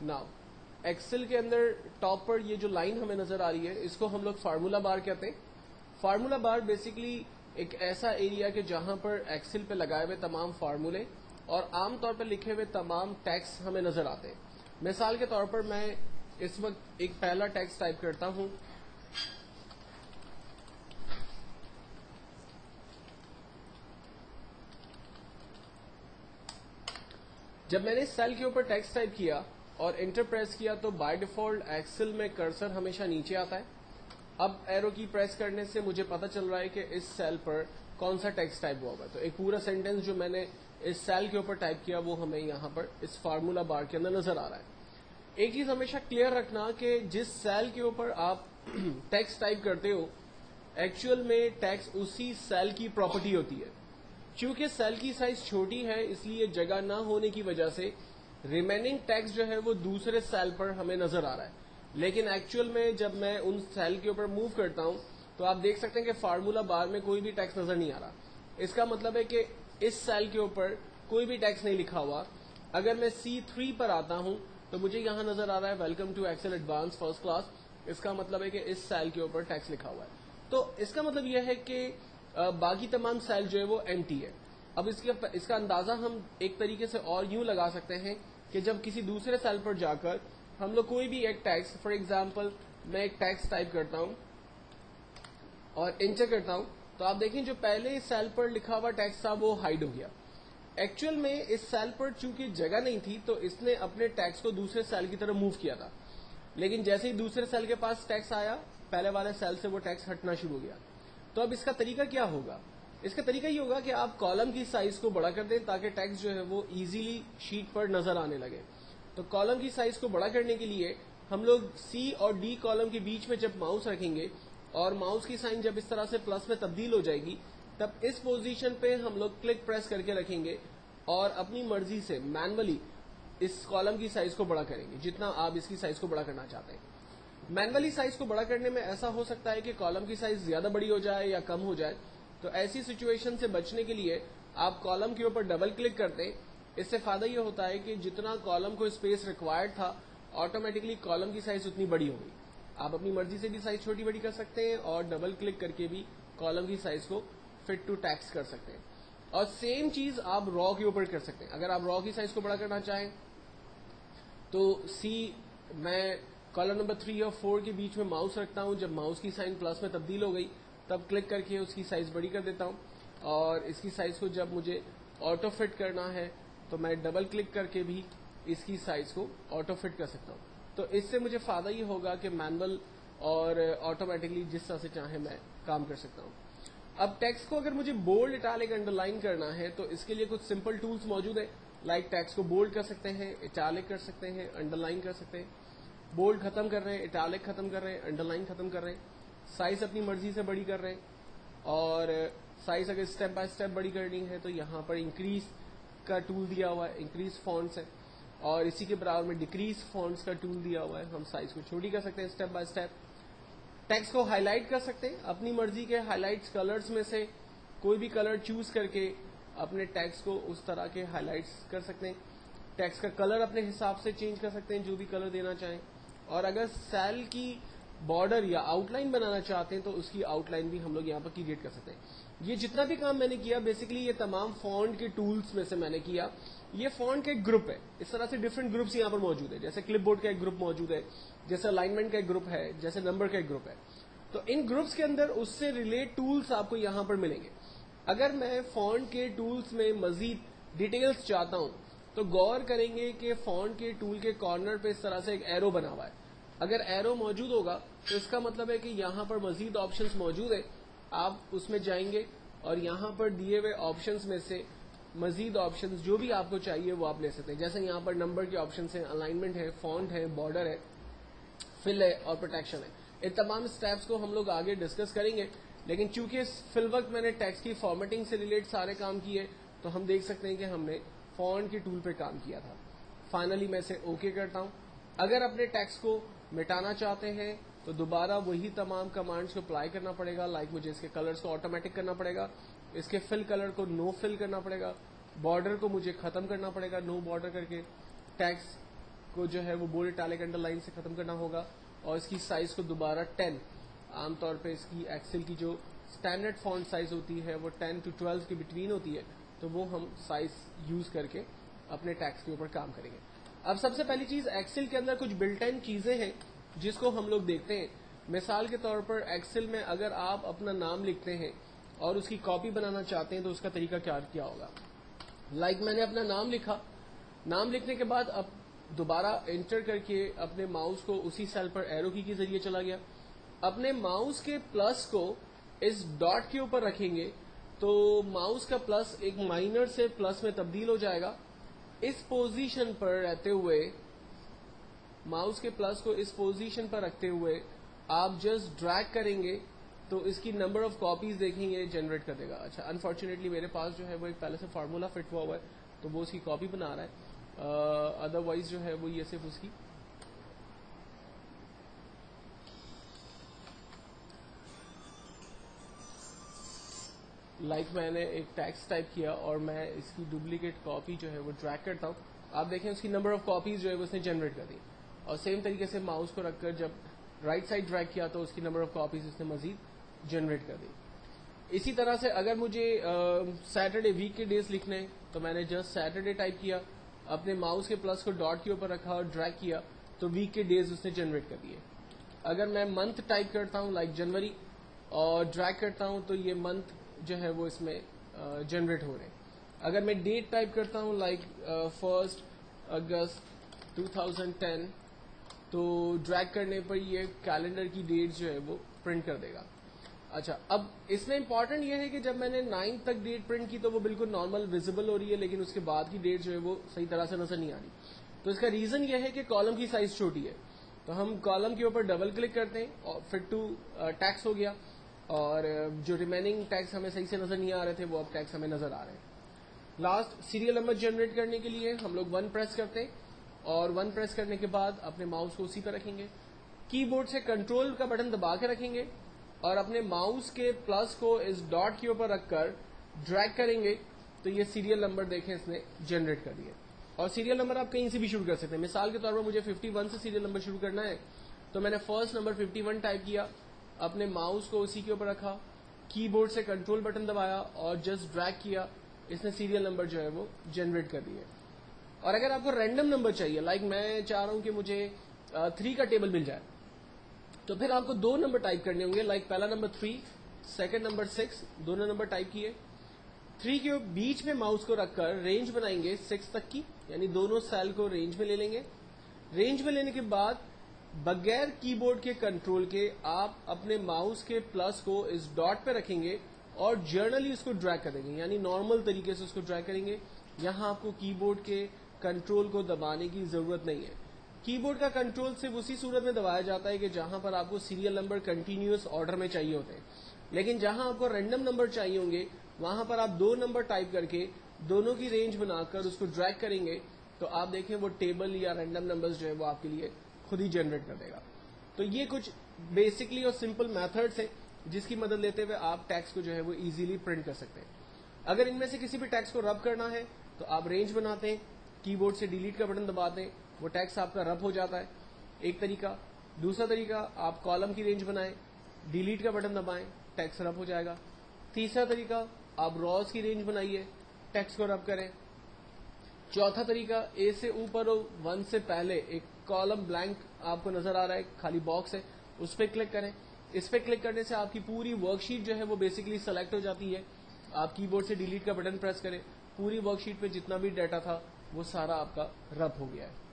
Now Excel के अंदर top पर ये जो लाइन हमें नजर आ रही है इसको हम लोग फार्मूला बार कहते हैं. फार्मूला बार बेसिकली एक ऐसा एरिया कि जहां पर एक्सेल पे लगाए हुए तमाम फार्मूले और आमतौर पर लिखे हुए तमाम टेक्स्ट हमें नजर आते हैं. मिसाल के तौर पर मैं इस वक्त एक पहला टेक्स्ट टाइप करता हूं. जब मैंने सेल के ऊपर टेक्स्ट टाइप किया और इंटर प्रेस किया तो बाय डिफॉल्ट एक्सेल में कर्सर हमेशा नीचे आता है. अब एरो की प्रेस करने से मुझे पता चल रहा है कि इस सेल पर कौन सा टेक्स्ट टाइप हुआ है. तो एक पूरा सेंटेंस जो मैंने इस सेल के ऊपर टाइप किया वो हमें यहां पर इस फार्मूला बार के अंदर नजर आ रहा है. एक चीज हमेशा क्लियर रखना कि जिस सेल के ऊपर आप टेक्स्ट टाइप करते हो एक्चुअल में टेक्स्ट उसी सेल की प्रॉपर्टी होती है. चूंकि सेल की साइज छोटी है इसलिए जगह ना होने की वजह से रिमेनिंग टेक्स्ट जो है वो दूसरे सेल पर हमें नजर आ रहा है. लेकिन एक्चुअल में जब मैं उन सेल के ऊपर मूव करता हूं तो आप देख सकते हैं कि फार्मूला बार में कोई भी टेक्स्ट नजर नहीं आ रहा. इसका मतलब है कि इस सेल के ऊपर कोई भी टेक्स्ट नहीं लिखा हुआ. अगर मैं C3 पर आता हूं तो मुझे यहां नजर आ रहा है welcome to Excel advance first class. इसका मतलब है कि इस सेल के ऊपर टेक्स्ट लिखा हुआ है. तो इसका मतलब यह है कि बाकी तमाम सेल जो है वो एम्प्टी है. अब इसका अंदाजा हम एक तरीके से और यूं लगा सकते हैं कि जब किसी दूसरे सेल पर जाकर हम लोग कोई भी एक टेक्स्ट, फॉर एग्जांपल मैं एक टेक्स्ट टाइप करता हूं और इंटर करता हूं तो आप देखें जो पहले सेल पर लिखा हुआ टेक्स्ट था वो हाइड हो गया. एक्चुअल में इस सेल पर चूंकि जगह नहीं थी तो इसने अपने टेक्स्ट को दूसरे सेल की तरफ मूव किया था. लेकिन जैसे ही दूसरे सेल के पास टेक्स्ट आया पहले वाले सेल से वो टेक्स्ट हटना शुरू हो गया. तो अब इसका तरीका क्या होगा? इसका तरीका ये होगा कि आप कॉलम की साइज को बड़ा कर दें ताकि टेक्स्ट जो है वो इजीली शीट पर नजर आने लगे. तो कॉलम की साइज को बड़ा करने के लिए हम लोग C और D कॉलम के बीच में जब माउस रखेंगे और माउस की साइन जब इस तरह से प्लस में तब्दील हो जाएगी तब इस पोजीशन पे हम लोग क्लिक प्रेस करके रखेंगे और अपनी मर्जी से मैनुअली इस कॉलम की साइज को बड़ा करेंगे जितना आप इसकी साइज को बड़ा करना चाहते हैं. मैनुअली साइज को बड़ा करने में ऐसा हो सकता है कि कॉलम की साइज ज्यादा बड़ी हो जाए या कम हो जाए. तो ऐसी सिचुएशन से बचने के लिए आप कॉलम के ऊपर डबल क्लिक करते हैं. इससे फायदा ये होता है कि जितना कॉलम को स्पेस रिक्वायर्ड था ऑटोमेटिकली कॉलम की साइज उतनी बड़ी होगी. आप अपनी मर्जी से भी साइज छोटी बड़ी कर सकते हैं और डबल क्लिक करके भी कॉलम की साइज को फिट टू टेक्स्ट कर सकते हैं. और सेम चीज आप रॉ के ऊपर कर सकते हैं. अगर आप रॉ की साइज को बड़ा करना चाहें तो मैं कॉलम नंबर 3 और 4 के बीच में माउस रखता हूं. जब माउस की साइन प्लस में तब्दील हो गई तब क्लिक करके उसकी साइज बड़ी कर देता हूं. और इसकी साइज को जब मुझे ऑटो फिट करना है तो मैं डबल क्लिक करके भी इसकी साइज को ऑटो फिट कर सकता हूं. तो इससे मुझे फायदा ये होगा कि मैनुअल और ऑटोमेटिकली जिस तरह से चाहे मैं काम कर सकता हूं. अब टेक्स्ट को अगर मुझे बोल्ड, इटैलिक, अंडरलाइन करना है तो इसके लिए कुछ सिंपल टूल्स मौजूद है. लाइक टेक्स्ट को बोल्ड कर सकते हैं, इटैलिक कर सकते हैं, अंडरलाइन कर सकते हैं. बोल्ड खत्म कर रहे हैं, इटैलिक खत्म कर रहे हैं, अंडरलाइन खत्म कर रहे हैं. साइज अपनी मर्जी से बड़ी कर रहे हैं. और साइज अगर स्टेप बाय स्टेप बड़ी करनी है तो यहाँ पर इंक्रीज का टूल दिया हुआ है, इंक्रीज फॉन्ट्स है. और इसी के बराबर में डिक्रीज फॉन्ट्स का टूल दिया हुआ है. हम साइज को छोटी कर सकते हैं स्टेप बाय स्टेप. टेक्स्ट को हाईलाइट कर सकते हैं. अपनी मर्जी के हाईलाइट्स कलर्स में से कोई भी कलर चूज करके अपने टेक्स्ट को उस तरह के हाईलाइट्स कर सकते हैं. टेक्स्ट का कलर अपने हिसाब से चेंज कर सकते हैं जो भी कलर देना चाहें. और अगर सेल की बॉर्डर या आउटलाइन बनाना चाहते हैं तो उसकी आउटलाइन भी हम लोग यहाँ पर क्रिएट कर सकते हैं. ये जितना भी काम मैंने किया बेसिकली ये तमाम फॉन्ट के टूल्स में से मैंने किया. ये फॉन्ट का एक ग्रुप है. इस तरह से डिफरेंट ग्रुप्स यहाँ पर मौजूद है. जैसे क्लिपबोर्ड का एक ग्रुप मौजूद है, जैसे अलाइनमेंट का एक ग्रुप है, जैसे नंबर का एक ग्रुप है. तो इन ग्रुप्स के अंदर उससे रिलेट टूल्स आपको यहाँ पर मिलेंगे. अगर मैं फॉन्ट के टूल्स में मजीद डिटेल्स चाहता हूं तो गौर करेंगे कि फॉन्ट के टूल के कॉर्नर पे इस तरह से एक एरो बना हुआ है. अगर एरो मौजूद होगा तो इसका मतलब है कि यहाँ पर मजीद ऑप्शंस मौजूद है. आप उसमें जाएंगे और यहाँ पर दिए हुए ऑप्शंस में से मजीद ऑप्शंस जो भी आपको चाहिए वो आप ले सकते हैं. जैसे यहाँ पर नंबर के ऑप्शंस हैं, अलाइनमेंट है, फॉन्ट है, बॉर्डर है, फिल है और प्रोटेक्शन है. इन तमाम स्टेप्स को हम लोग आगे डिस्कस करेंगे. लेकिन चूंकि फिल वक्त मैंने टेक्स्ट की फॉर्मेटिंग से रिलेट सारे काम किए तो हम देख सकते हैं कि हमने फॉन्ट के टूल पे काम किया था. फाइनली मैं इसे ओके करता हूं. अगर अपने टेक्स्ट को मिटाना चाहते हैं तो दोबारा वही तमाम कमांड्स को अप्लाई करना पड़ेगा. लाइक मुझे इसके कलर्स को ऑटोमेटिक करना पड़ेगा, इसके फिल कलर को नो फिल करना पड़ेगा, बॉर्डर को मुझे खत्म करना पड़ेगा नो बॉर्डर करके, टेक्स्ट کو جو ہے وہ बोल्ड इटैलिक अंडरलाइन से ख़त्म करना होगा और इसकी साइज़ को दोबारा 10, आमतौर पे इसकी एक्सेल की जो स्टैंडर्ड फॉन्ट साइज़ होती है वो 10 to 12 के बिटवीन होती है, तो वो हम साइज़ यूज़ करके अपने टैक्स के ऊपर काम करेंगे। अब सबसे पहली चीज़, एक्सेल के अंदर कुछ बिल्ट इन चीज़ें हैं जिसको हम लोग देखते हैं। मिसाल के तौर पर एक्सेल में अगर आप अपना नाम लिखते हैं और उसकी कॉपी बनाना चाहते हैं तो उसका तरीका क्या होगा। मैंने अपना नाम लिखा, नाम लिखने के बाद अब दोबारा एंटर करके अपने माउस को उसी सेल पर एरो की के जरिए चला गया। अपने माउस के प्लस को इस डॉट के ऊपर रखेंगे तो माउस का प्लस एक माइनर से प्लस में तब्दील हो जाएगा। इस पोजीशन पर रहते हुए, माउस के प्लस को इस पोजीशन पर रखते हुए आप जस्ट ड्रैग करेंगे तो इसकी नंबर ऑफ कॉपीज देखेंगे जनरेट कर देगा। अच्छा, अनफॉर्चुनेटली मेरे पास जो है वो एक पहले से फार्मूला फिट हुआ है तो वो उसकी कॉपी बना रहा है, अदरवाइज जो है वो ये सिर्फ उसकी मैंने एक टेक्स्ट टाइप किया और मैं इसकी डुप्लीकेट कॉपी जो है वो ड्रैग करता हूँ। आप देखें उसकी नंबर ऑफ कॉपीज जो है वो उसने जनरेट कर दी, और सेम तरीके से माउस को रखकर जब राइट साइड ड्रैग किया तो उसकी नंबर ऑफ कॉपीज उसने मजीद जनरेट कर दी। इसी तरह से अगर मुझे सैटरडे वीक के डेज लिखने हैं तो मैंने जस्ट सैटरडे टाइप किया, अपने माउस के प्लस को डॉट के ऊपर रखा और ड्रैग किया तो वीक के डेज उसने जनरेट कर दिए। अगर मैं मंथ टाइप करता हूँ जनवरी और ड्रैग करता हूँ तो ये मंथ जो है वो इसमें जनरेट हो रहे हैं। अगर मैं डेट टाइप करता हूँ 1 अगस्त 2010 तो ड्रैग करने पर ये कैलेंडर की डेट जो है वो प्रिंट कर देगा। अच्छा, अब इसमें इंपॉर्टेंट ये है कि जब मैंने 9 तक डेट प्रिंट की तो वो बिल्कुल नॉर्मल विजिबल हो रही है, लेकिन उसके बाद की डेट जो है वो सही तरह से नजर नहीं आ रही। तो इसका रीजन ये है कि कॉलम की साइज छोटी है, तो हम कॉलम के ऊपर डबल क्लिक करते हैं और फिट टू टैक्स हो गया, और जो रिमेनिंग टैक्स हमें सही से नजर नहीं आ रहे थे वो अब टैक्स हमें नजर आ रहे हैं। लास्ट सीरियल नंबर जनरेट करने के लिए हम लोग 1 प्रेस करते हैं, और 1 प्रेस करने के बाद अपने माउस को उसी पर रखेंगे, कीबोर्ड से कंट्रोल का बटन दबा के रखेंगे और अपने माउस के प्लस को इस डॉट के ऊपर रखकर ड्रैग करेंगे तो ये सीरियल नंबर देखें इसने जनरेट कर दिए। और सीरियल नंबर आप कहीं से भी शुरू कर सकते हैं। मिसाल के तौर पर मुझे 51 से सीरियल नंबर शुरू करना है तो मैंने फर्स्ट नंबर 51 टाइप किया, अपने माउस को उसी के ऊपर रखा, कीबोर्ड से कंट्रोल बटन दबाया और जस्ट ड्रैग किया, इसने सीरियल नंबर जो है वो जनरेट कर दिए। और अगर आपको रैंडम नंबर चाहिए, मैं चाह रहा हूं कि मुझे 3 का टेबल मिल जाए, तो फिर आपको 2 नंबर टाइप करने होंगे। पहला नंबर 3, सेकंड नंबर 6, दोनों नंबर टाइप किए। 3 के बीच में माउस को रखकर रेंज बनाएंगे 6 तक की, यानी दोनों सेल को रेंज में ले लेंगे। रेंज में लेने के बाद बगैर कीबोर्ड के कंट्रोल के आप अपने माउस के प्लस को इस डॉट पे रखेंगे और जर्नली उसको ड्रैग करेंगे, यानी नॉर्मल तरीके से उसको ड्रैग करेंगे। यहां आपको कीबोर्ड के कंट्रोल को दबाने की जरूरत नहीं है। कीबोर्ड का कंट्रोल सिर्फ उसी सूरत में दबाया जाता है कि जहां पर आपको सीरियल नंबर कंटिन्यूअस ऑर्डर में चाहिए होते हैं, लेकिन जहां आपको रैंडम नंबर चाहिए होंगे वहां पर आप 2 नंबर टाइप करके दोनों की रेंज बनाकर उसको ड्रैग करेंगे तो आप देखें वो टेबल या रैंडम नंबर्स जो है वो आपके लिए खुद ही जनरेट कर देगा। तो ये कुछ बेसिकली और सिंपल मेथड्स हैं जिसकी मदद लेते हुए आप टैक्स को जो है वो इजीली प्रिंट कर सकते हैं। अगर इनमें से किसी भी टैक्स को रब करना है तो आप रेंज बनाते हैं, कीबोर्ड से डिलीट का बटन दबाते हैं, वो टैक्स आपका रब हो जाता है, एक तरीका। दूसरा तरीका, आप कॉलम की रेंज बनाएं, डिलीट का बटन दबाएं, टैक्स रब हो जाएगा। तीसरा तरीका, आप रॉज की रेंज बनाइए, टैक्स को रब करें। चौथा तरीका, ए से ऊपर हो 1 से पहले एक कॉलम ब्लैंक आपको नजर आ रहा है, खाली बॉक्स है, उस पर क्लिक करें। इस पर क्लिक करने से आपकी पूरी वर्कशीट जो है वो बेसिकली सेलेक्ट हो जाती है। आप कीबोर्ड से डिलीट का बटन प्रेस करें, पूरी वर्कशीट पे जितना भी डाटा था वो सारा आपका रब हो गया है।